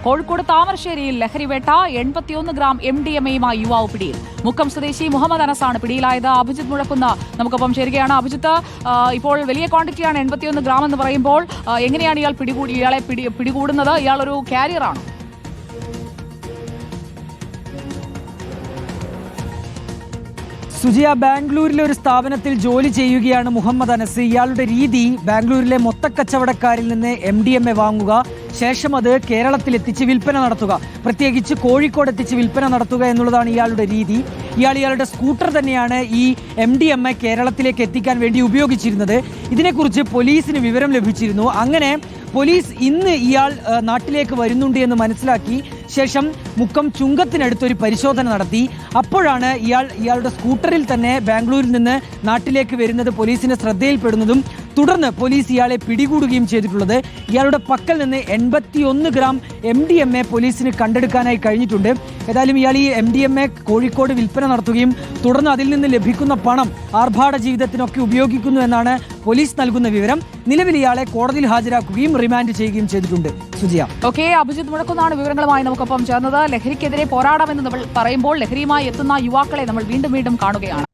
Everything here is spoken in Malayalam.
കോഴിക്കോട് താമരശ്ശേരിയിൽ ലഹരിവേട്ട 81 ഗ്രാം MDMA-യുമായി യുവാവ് പിടിയിൽ. മുക്കം സ്വദേശി മുഹമ്മദ് അനസാണ് പിടിയിലായത്. അഭിജിത്ത് മുഴക്കുന്ന നമുക്കൊപ്പം ചേരുകയാണ്. അഭിജിത്ത്, ഇപ്പോൾ വലിയ ക്വാണ്ടിറ്റിയാണ് 81 ഗ്രാം എന്ന് പറയുമ്പോൾ എങ്ങനെയാണ് ഇയാളെ പിടികൂടുന്നത്? ഇയാൾ ഒരു കാരിയറാണ്. സുജിയ, ബാംഗ്ലൂരിലെ ഒരു സ്ഥാപനത്തിൽ ജോലി ചെയ്യുകയാണ് മുഹമ്മദ് അനസ്. ഇയാളുടെ രീതി ബാംഗ്ലൂരിലെ മൊത്തക്കച്ചവടക്കാരിൽ നിന്ന് MDMA വാങ്ങുക, ശേഷം അത് കേരളത്തിൽ എത്തിച്ച് വിൽപ്പന നടത്തുക, പ്രത്യേകിച്ച് കോഴിക്കോട് എത്തിച്ച് വിൽപ്പന നടത്തുക എന്നുള്ളതാണ് ഇയാളുടെ രീതി. ഇയാളുടെ സ്കൂട്ടർ തന്നെയാണ് ഈ MDMA കേരളത്തിലേക്ക് എത്തിക്കാൻ വേണ്ടി ഉപയോഗിച്ചിരുന്നത്. ഇതിനെക്കുറിച്ച് പോലീസിന് വിവരം ലഭിച്ചിരുന്നു. അങ്ങനെ പോലീസ് ഇന്ന് ഇയാൾ നാട്ടിലേക്ക് വരുന്നുണ്ട് എന്ന് മനസ്സിലാക്കി ശേഷം മുക്കം ചുങ്കത്തിനടുത്തൊരു പരിശോധന നടത്തി. അപ്പോഴാണ് ഇയാളുടെ സ്കൂട്ടറിൽ തന്നെ ബാംഗ്ലൂരിൽ നിന്ന് നാട്ടിലേക്ക് വരുന്നത് പോലീസിന്റെ ശ്രദ്ധയിൽപ്പെടുന്നതും തുടർന്ന് പോലീസ് ഇയാളെ പിടികൂടുകയും ചെയ്തിട്ടുള്ളത്. ഇയാളുടെ പക്കൽ നിന്ന് 81 ഗ്രാം MDMA പോലീസിന് കണ്ടെടുക്കാനായി കഴിഞ്ഞിട്ടുണ്ട്. ഏതായാലും ഇയാൾ ഈ MDMA കോഴിക്കോട് വിൽപ്പന നടത്തുകയും തുടർന്ന് അതിൽ നിന്ന് ലഭിക്കുന്ന പണം ആർഭാട ജീവിതത്തിനൊക്കെ ഉപയോഗിക്കുന്നു എന്നാണ് പോലീസ് നൽകുന്ന വിവരം. നിലവിൽ ഇയാളെ കോടതിയിൽ ഹാജരാക്കുകയും റിമാൻഡ് ചെയ്യുകയും ചെയ്തിട്ടുണ്ട്. സുജിയ. അഭിജിത്ത് മുഴക്കുന്നാണ് വിവരങ്ങളുമായി നമുക്കൊപ്പം ചേർന്നത്. ലഹരിക്കെതിരെ പോരാടാമെന്ന് നമ്മൾ പറയുമ്പോൾ ലഹരിയുമായി എത്തുന്ന യുവാക്കളെ നമ്മൾ വീണ്ടും കാണുകയാണ്.